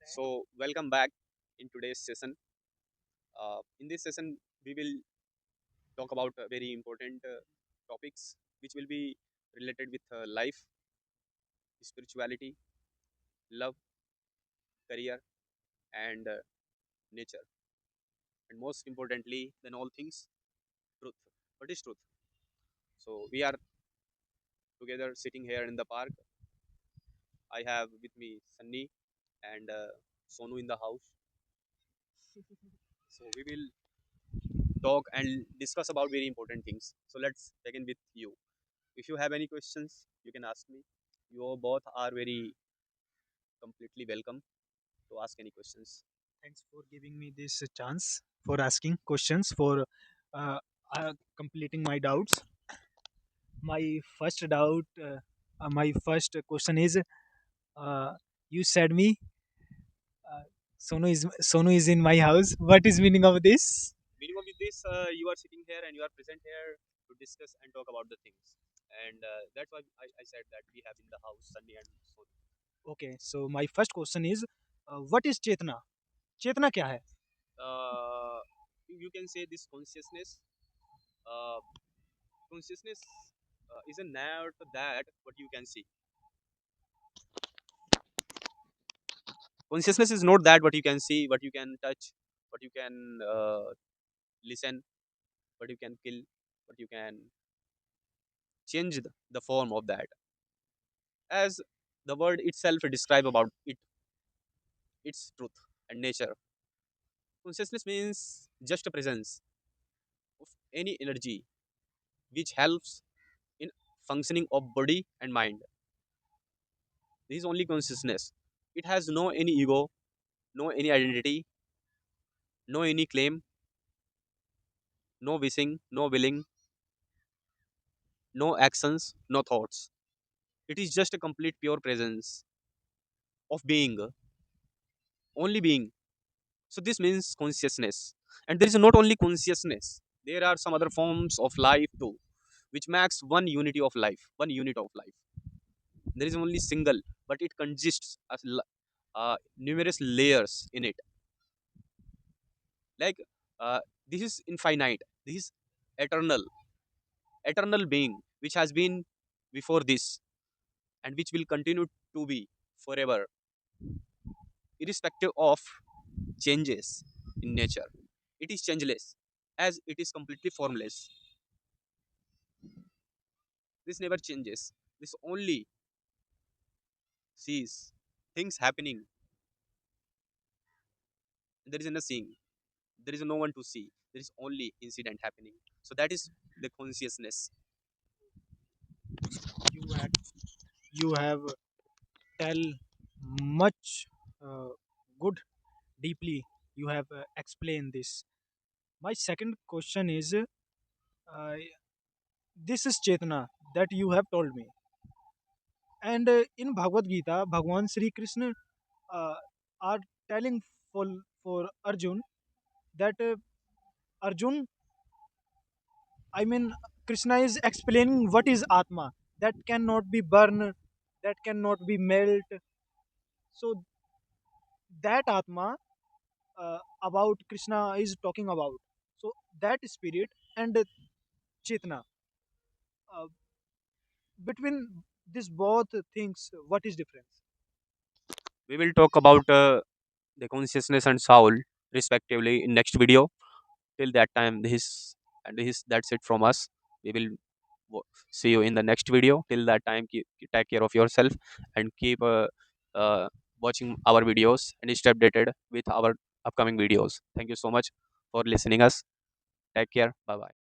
So, welcome back in today's session. In this session, we will talk about very important topics which will be related with life, spirituality, love, career, and nature. And most importantly, than all things, truth. What is truth? So, we are together sitting here in the park. I have with me Sunny and Sonu in the house. So, we will talk and discuss about very important things. So, let's begin with you. If you have any questions, you can ask me. You both are very completely welcome to ask any questions. Thanks for giving me this chance for asking questions for uh, completing my doubts. My first question is, you said me uh, Sonu is in my house. What is meaning of this? Minimum with this, you are sitting here and you are present here to discuss and talk about the things. And that's why I said that we have in the house Sunny and Sonu. Okay, so my first question is, what is Chetna? Chetna क्या है? You can say this consciousness. Uh, consciousness is a not that what you can see. Consciousness is not that what you can see, what you can touch, what you can listen, what you can kill, what you can change the form of that. As the word itself describe about it, its truth and nature. Consciousness means just a presence of any energy which helps in functioning of body and mind. This is only consciousness. It has no any ego, no any identity, no any claim, no wishing, no willing, no actions, no thoughts. It is just a complete pure presence of being, only being. So this means consciousness. And there is not only consciousness, there are some other forms of life too, which makes one unity of life, one unit of life. There is only single, but it consists of numerous layers in it. Like this is infinite, this is eternal, eternal being, which has been before this and which will continue to be forever, irrespective of changes in nature. It is changeless, as it is completely formless. This never changes. This only sees things happening. There is no seeing. There is no one to see. There is only incident happening. So that is the consciousness. You had you have tell much good deeply. You have explained this. My second question is, this is Chetna that you have told me. And in Bhagavad Gita, Bhagwan Sri Krishna uh, are telling for, for Arjun that Arjun, I mean, Krishna is explaining what is Atma that cannot be burned, that cannot be melt. So that Atma about Krishna is talking about. So that spirit and Chetna, uh, between these both things, what is difference? We will talk about the consciousness and soul respectively in next video. Till that time, this that's it from us. We will see you in the next video. Till that time, take care of yourself and keep uh, watching our videos and stay updated with our upcoming videos. Thank you so much for listening us. Take care. Bye bye.